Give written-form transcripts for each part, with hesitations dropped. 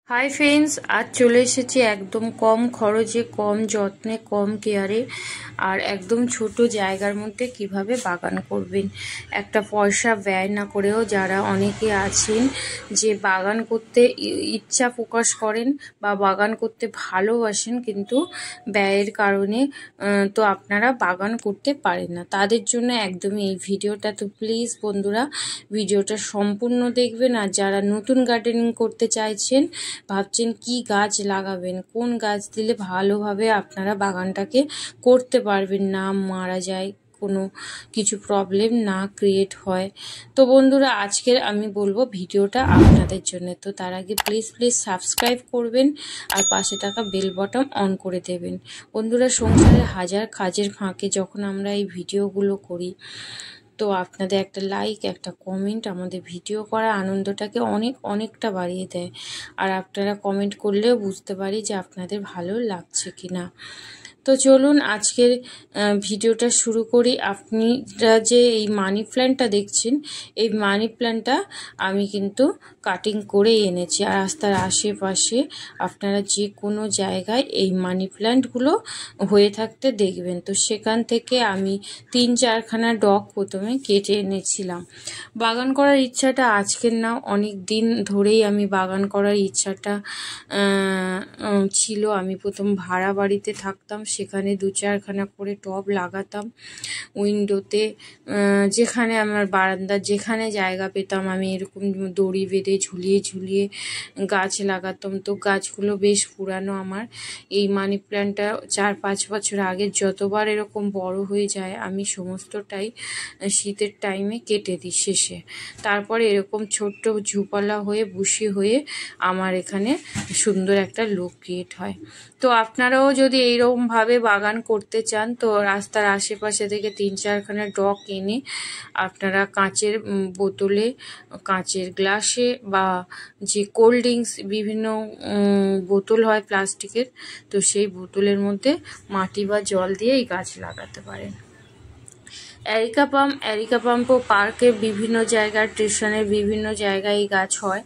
Hi friends, আজ চলে এসেছি একদম কম খরচে, কম যত্নে, কম কেয়ারে আর একদম ছোট জায়গার মধ্যে কিভাবে বাগান করবেন। একটা পয়সা ব্যয় না করেও যারা অনেকে আছেন যে বাগান করতে ইচ্ছা প্রকাশ করেন বা বাগান করতে ভালোবাসেন, কিন্তু ব্যয়ের কারণে তো আপনারা বাগান করতে পারেন না, তাদের জন্য একদমই এই ভিডিওটা। তো প্লিজ বন্ধুরা, ভিডিওটা সম্পূর্ণ দেখবেন। আর যারা নতুন গার্ডেনিং করতে চাইছেন, ভাবছেন কি গাছ লাগাবেন, কোন গাছ দিলে ভালোভাবে আপনারা বাগানটাকে করতে পারবেন, না মারা যায়, কোনো কিছু প্রবলেম না ক্রিয়েট হয়, তো বন্ধুরা আজকের আমি বলবো ভিডিওটা আপনাদের জন্য। তো তার আগে প্লিজ সাবস্ক্রাইব করবেন আর পাশে থাকা বেল বটন অন করে দেবেন। বন্ধুরা, সংসারে হাজার কাজের ফাঁকে যখন আমরা এই ভিডিওগুলো করি, তো আপনাদের একটা লাইক, একটা কমেন্ট আমাদের ভিডিও করার আনন্দটাকে অনেকটা বাড়িয়ে দেয়। আর আপনারা কমেন্ট করলেও বুঝতে পারি যে আপনাদের ভালো লাগছে কি না। তো চলুন আজকের ভিডিওটা শুরু করি। আপনারা যে এই মানি প্ল্যান্টটা দেখছেন, এই মানি প্ল্যান্টটা আমি কিন্তু কাটিং করে এনেছি। আর রাস্তার আশেপাশে আপনারা যে কোনো জায়গায় এই মানি প্ল্যান্টগুলো হয়ে থাকতে দেখবেন। তো সেখান থেকে আমি 3-4খানা ডগ প্রথমে কেটে এনেছিলাম। বাগান করার ইচ্ছাটা আজকের না, অনেক দিন ধরেই আমি বাগান করার ইচ্ছাটা ছিল। আমি প্রথম ভাড়া বাড়িতে থাকতাম, সেখানে 2-4খানা করে টব লাগাতাম উইন্ডোতে, যেখানে আমার বারান্দার যেখানে জায়গা পেতাম আমি এরকম দড়ি বেঁধে ঝুলিয়ে গাছ লাগাতাম। তো গাছগুলো বেশ পুরানো আমার। এই মানি প্ল্যান্টটা 4-5 বছর আগে যতবার এরকম বড় হয়ে যায় আমি সমস্তটাই শীতের টাইমে কেটে দিই শেষে। তারপরে এরকম ছোট্ট ঝুপালা হয়ে বুশি হয়ে আমার এখানে সুন্দর একটা লুক ক্রিয়েট হয়। তো আপনারাও যদি এইরকমভাবে বাগান করতে চান, তো রাস্তার আশেপাশে থেকে 3-4খানা ডগ এনে আপনারা কাঁচের বোতলে, কাঁচের গ্লাসে বা যে কোল্ড ড্রিঙ্কস বিভিন্ন বোতল হয় প্লাস্টিকের, তো সেই বোতলের মধ্যে মাটি বা জল দিয়ে এই গাছ লাগাতে পারেন। এরিকা পাম্পও পার্কের বিভিন্ন জায়গায়, স্টেশনের বিভিন্ন জায়গায় এই গাছ হয়।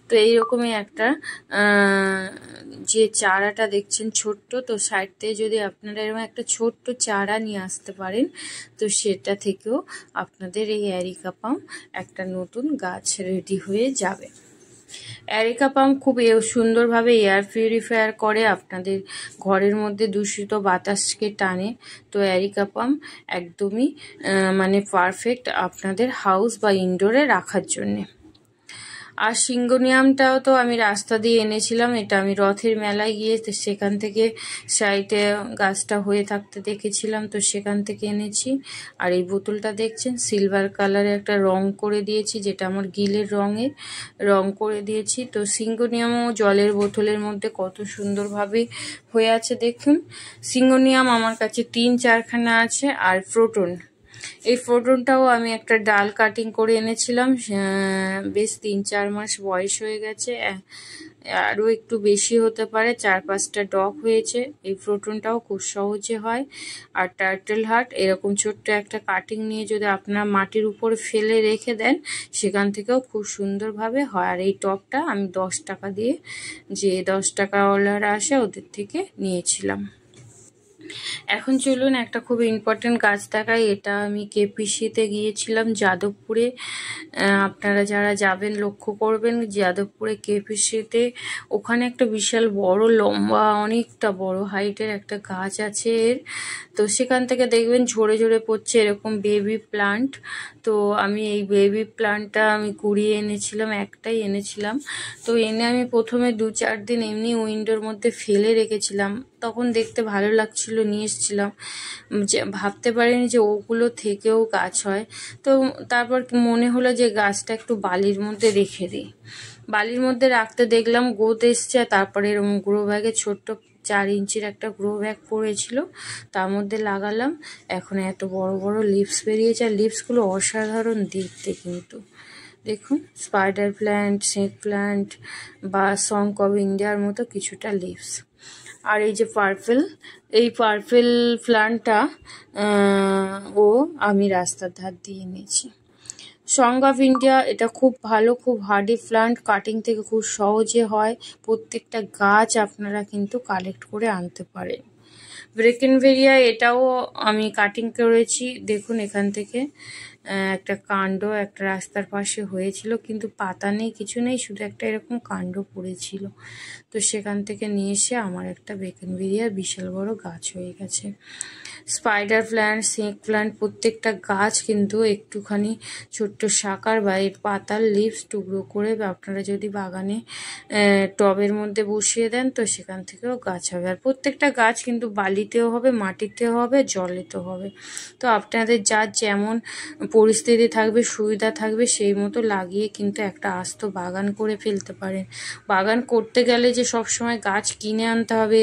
তো এইরকমই একটা যে চারাটা দেখছেন ছোট্ট, তো সাইড থেকে যদি আপনারা এরকম একটা ছোট্ট চারা নিয়ে আসতে পারেন, তো সেটা থেকেও আপনাদের এই এরিকা পাম্প একটা নতুন গাছ রেডি হয়ে যাবে। এরিকা পাম্প খুব সুন্দরভাবে এয়ার পিউরিফায়ার করে, আপনাদের ঘরের মধ্যে দূষিত বাতাসকে টানে। তো এরিকা পাম্প একদমই মানে পারফেক্ট আপনাদের হাউস বা ইনডোরে রাখার জন্যে। আর সিঙ্গোনিয়ামটাও তো আমি রাস্তা দিয়ে এনেছিলাম, এটা আমি রথের মেলায় গিয়ে সেখান থেকে সাইডে গাছটা হয়ে থাকতে দেখেছিলাম, তো সেখান থেকে এনেছি। আর এই বোতলটা দেখছেন সিলভার কালারে একটা রং করে দিয়েছি, যেটা আমার গিলের রং করে দিয়েছি। তো সিঙ্গোনিয়ামও জলের বোতলের মধ্যে কত সুন্দরভাবে হয়ে আছে দেখুন। সিঙ্গোনিয়াম আমার কাছে 3-4খানা আছে। আর প্রোটন, এই ফোটনটাও আমি একটা ডাল কাটিং করে এনেছিলাম, বেশ 3-4 মাস বয়স হয়ে গেছে, আরও একটু বেশি হতে পারে, 4-5টা ডগ হয়েছে। এই ফোটনটাও খুব সহজে হয়। আর টার্টেল হার্ট এরকম ছোট্ট একটা কাটিং নিয়ে যদি আপনারা মাটির উপরে ফেলে রেখে দেন, সেখান থেকেও খুব সুন্দরভাবে হয়। আর এই টবটা আমি 10 টাকা দিয়ে, যে 10 টাকাওয়ালারা আসে ওদের থেকে নিয়েছিলাম। এখন চলুন একটা খুব ইম্পর্টেন্ট গাছ দেখাই। এটা আমি কেপিসিতে গিয়েছিলাম যাদবপুরে। আপনারা যারা যাবেন লক্ষ্য করবেন যাদবপুরে কেপিসিতে, ওখানে একটা বিশাল বড় লম্বা অনেকটা বড় হাইটের একটা গাছ আছে এর। তো সেখান থেকে দেখবেন ঝরে ঝরে পড়ছে এরকম বেবি প্লান্ট। তো আমি এই বেবি প্লান্টটা আমি কুড়িয়ে এনেছিলাম, একটাই এনেছিলাম। তো এনে আমি প্রথমে 2-4 দিন এমনি উইন্ডোর মধ্যে ফেলে রেখেছিলাম, তখন দেখতে ভালো লাগছিল নিয়ে এসেছিলাম, ভাবতে পারিনি যে ওগুলো থেকেও গাছ হয়। তো তারপর মনে হলো যে গাছটা একটু বালির মধ্যে রেখে দিই। বালির মধ্যে রাখতে দেখলাম গোত এসছে। তারপরে এরকম গ্রো ব্যাগে ছোট্ট 4 ইঞ্চির একটা গ্রো ব্যাগ পড়েছিল, তার মধ্যে লাগালাম। এখন এত বড় বড় লিভস বেরিয়েছে, আর লিভসগুলো অসাধারণ দেখতে কিন্তু। দেখুন স্পাইডার প্ল্যান্ট, স্নেক প্ল্যান্ট বা সং অফ ইন্ডিয়ার মতো কিছুটা লিভস। আর এই যে এই পার্পেল প্ল্যান্টটা আমি রাস্তার ধার দিয়ে এনেছি। সং অফ ইন্ডিয়া এটা খুব ভালো, খুব হার্ডি প্লান্ট, কাটিং থেকে খুব সহজে হয়। প্রত্যেকটা গাছ আপনারা কিন্তু কালেক্ট করে আনতে পারেন। ব্রেকেনভেরিয়া এটাও আমি কাটিং করেছি। দেখুন এখান থেকে একটা কাণ্ড একটা রাস্তার পাশে হয়েছিল, কিন্তু পাতা নেই, কিছু নেই, শুধু একটা এরকম কাণ্ড পড়েছিল। তো সেখান থেকে নিয়ে এসে আমার একটা ব্রেকেনভেরিয়া বিশাল বড় গাছ হয়ে গেছে। স্পাইডার প্ল্যান্ট, স্নেক প্ল্যান্ট, প্রত্যেকটা গাছ কিন্তু একটুখানি ছোট্ট শাখার বা এর পাতার লিভস টুকরো করে আপনারা যদি বাগানে টবের মধ্যে বসিয়ে দেন, তো সেখান থেকেও গাছ হবে। আর প্রত্যেকটা গাছ কিন্তু বালিতেও হবে, মাটিতেও হবে, জলেতেও হবে। তো আপনাদের যার যেমন পরিস্থিতি থাকবে, সুবিধা থাকবে, সেই মতো লাগিয়ে কিন্তু একটা আস্ত বাগান করে ফেলতে পারেন। বাগান করতে গেলে যে সবসময় গাছ কিনে আনতে হবে,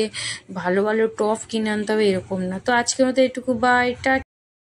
ভালো ভালো টব কিনে আনতে হবে, এরকম না। তো আজকের মতো এটুকু, বাই, টাটা।